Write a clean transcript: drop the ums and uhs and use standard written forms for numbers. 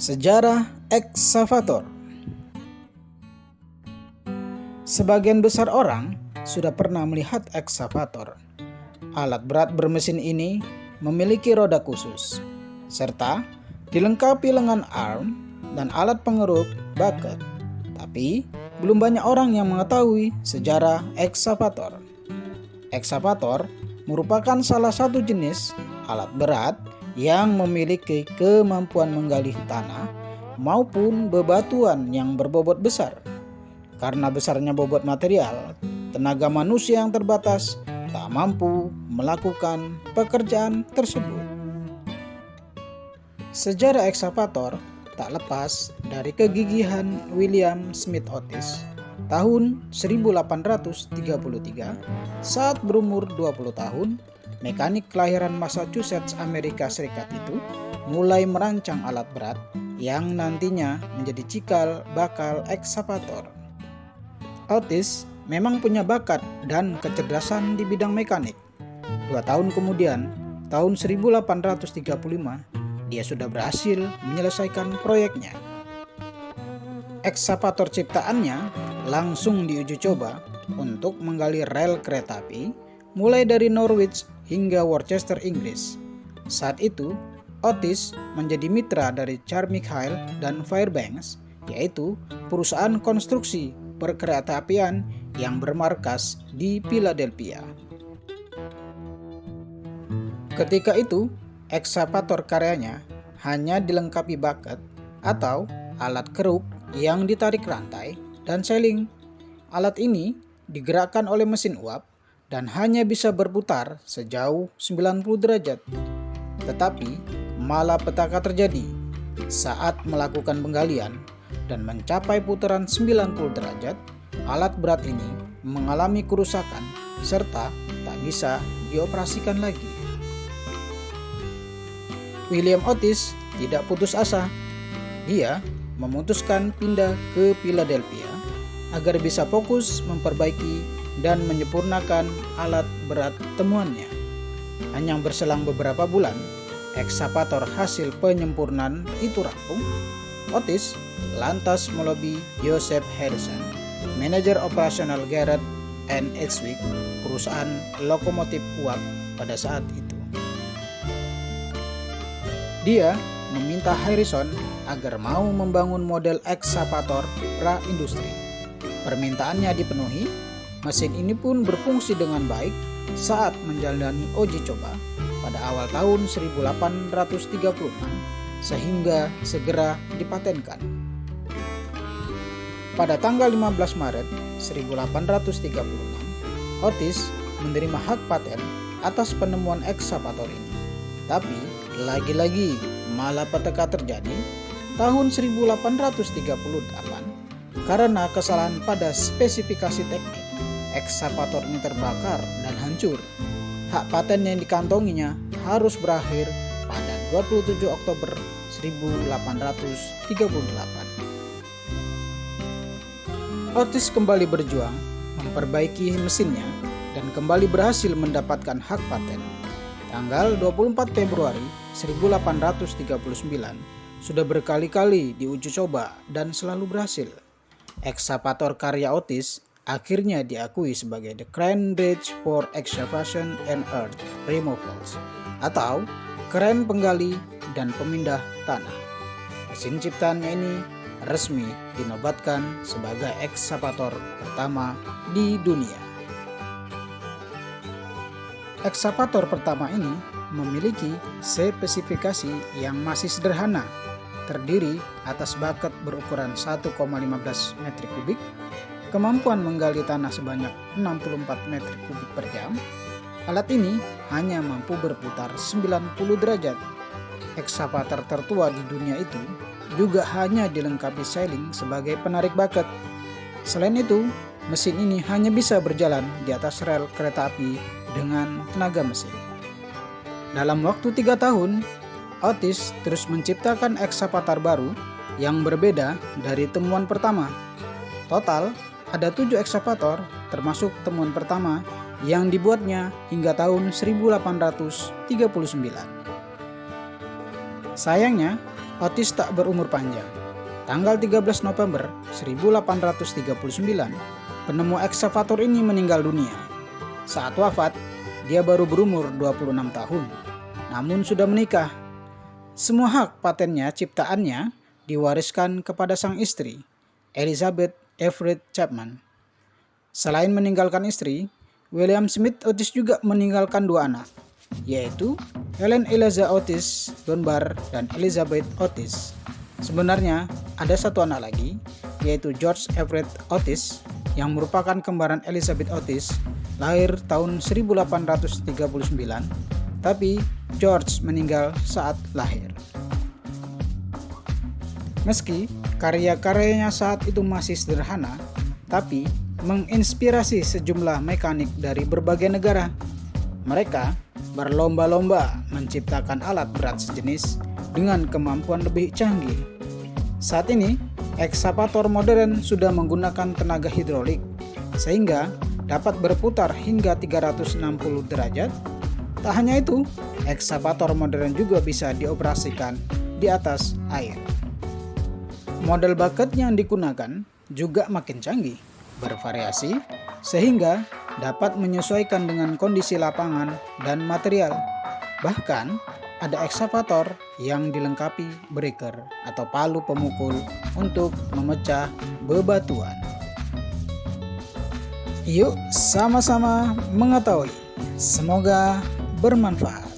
Sejarah ekskavator. Sebagian besar orang sudah pernah melihat ekskavator. Alat berat bermesin ini memiliki roda khusus, serta dilengkapi lengan arm dan alat pengeruk bucket. Tapi belum banyak orang yang mengetahui sejarah ekskavator. Ekskavator merupakan salah satu jenis alat berat yang memiliki kemampuan menggali tanah maupun bebatuan yang berbobot besar. Karena besarnya bobot material, tenaga manusia yang terbatas tak mampu melakukan pekerjaan tersebut. Sejarah ekskavator tak lepas dari kegigihan William Smith Otis tahun 1833 saat berumur 20 tahun. Mekanik kelahiran Massachusetts, Amerika Serikat itu mulai merancang alat berat yang nantinya menjadi cikal bakal ekskavator. Otis memang punya bakat dan kecerdasan di bidang mekanik. 2 tahun kemudian, tahun 1835, dia sudah berhasil menyelesaikan proyeknya. Ekskavator ciptaannya langsung diuji coba untuk menggali rel kereta api mulai dari Norwich hingga Worcester, Inggris. Saat itu, Otis menjadi mitra dari Carmichael dan Fairbanks, yaitu perusahaan konstruksi perkeretaapian yang bermarkas di Philadelphia. Ketika itu, ekskavator karyanya hanya dilengkapi bucket atau alat keruk yang ditarik rantai dan seling. Alat ini digerakkan oleh mesin uap dan hanya bisa berputar sejauh 90 derajat. Tetapi malapetaka terjadi saat melakukan penggalian dan mencapai putaran 90 derajat, alat berat ini mengalami kerusakan serta tak bisa dioperasikan lagi. William Otis tidak putus asa. Dia memutuskan pindah ke Philadelphia agar bisa fokus memperbaiki dan menyempurnakan alat berat temuannya. Hanya berselang beberapa bulan, ekskavator hasil penyempurnaan itu rampung. Otis lantas melobi Joseph Harrison, manajer operasional Garrett and Eastwick, perusahaan lokomotif uap pada saat itu. Dia meminta Harrison agar mau membangun model ekskavator pra-industri. Permintaannya dipenuhi. Mesin ini pun berfungsi dengan baik saat menjalani uji coba pada awal tahun 1836 sehingga segera dipatenkan. Pada tanggal 15 Maret 1836, Otis menerima hak paten atas penemuan ekskavator ini. Tapi lagi-lagi malapetaka terjadi tahun 1838 karena kesalahan pada spesifikasi teknik. Ekskavator ini terbakar dan hancur. Hak paten yang dikantonginya harus berakhir pada 27 Oktober 1838. Otis kembali berjuang memperbaiki mesinnya dan kembali berhasil mendapatkan hak paten. Tanggal 24 Februari 1839 sudah berkali-kali diuji coba dan selalu berhasil. Ekskavator karya Otis akhirnya diakui sebagai The Crane Bridge for Excavation and Earth Removals atau kren penggali dan pemindah tanah. Mesin ciptaannya ini resmi dinobatkan sebagai ekskavator pertama di dunia. Ekskavator pertama ini memiliki spesifikasi yang masih sederhana, terdiri atas bucket berukuran 1,15 meter kubik, kemampuan menggali tanah sebanyak 64 meter kubik per jam. Alat ini hanya mampu berputar 90 derajat. Ekskavator tertua di dunia itu juga hanya dilengkapi seling sebagai penarik bucket. Selain itu, mesin ini hanya bisa berjalan di atas rel kereta api dengan tenaga mesin. Dalam waktu 3 tahun, Otis terus menciptakan ekskavator baru yang berbeda dari temuan pertama. Total ada 7 ekskavator termasuk temuan pertama yang dibuatnya hingga tahun 1839. Sayangnya, Otis tak berumur panjang. Tanggal 13 November 1839, penemu ekskavator ini meninggal dunia. Saat wafat, dia baru berumur 26 tahun, namun sudah menikah. Semua hak patennya ciptaannya diwariskan kepada sang istri, Elizabeth Everett Chapman. Selain meninggalkan istri, William Smith Otis juga meninggalkan 2 anak, yaitu Helen Eliza Otis Dunbar dan Elizabeth Otis. Sebenarnya ada 1 anak lagi, yaitu George Everett Otis yang merupakan kembaran Elizabeth Otis, lahir tahun 1839, tapi George meninggal saat lahir. Meski karya-karyanya saat itu masih sederhana, tapi menginspirasi sejumlah mekanik dari berbagai negara. Mereka berlomba-lomba menciptakan alat berat sejenis dengan kemampuan lebih canggih. Saat ini, ekskavator modern sudah menggunakan tenaga hidrolik, sehingga dapat berputar hingga 360 derajat. Tak hanya itu, ekskavator modern juga bisa dioperasikan di atas air. Model bucket yang digunakan juga makin canggih, bervariasi, sehingga dapat menyesuaikan dengan kondisi lapangan dan material. Bahkan, ada ekskavator yang dilengkapi breaker atau palu pemukul untuk memecah bebatuan. Yuk sama-sama mengetahui. Semoga bermanfaat.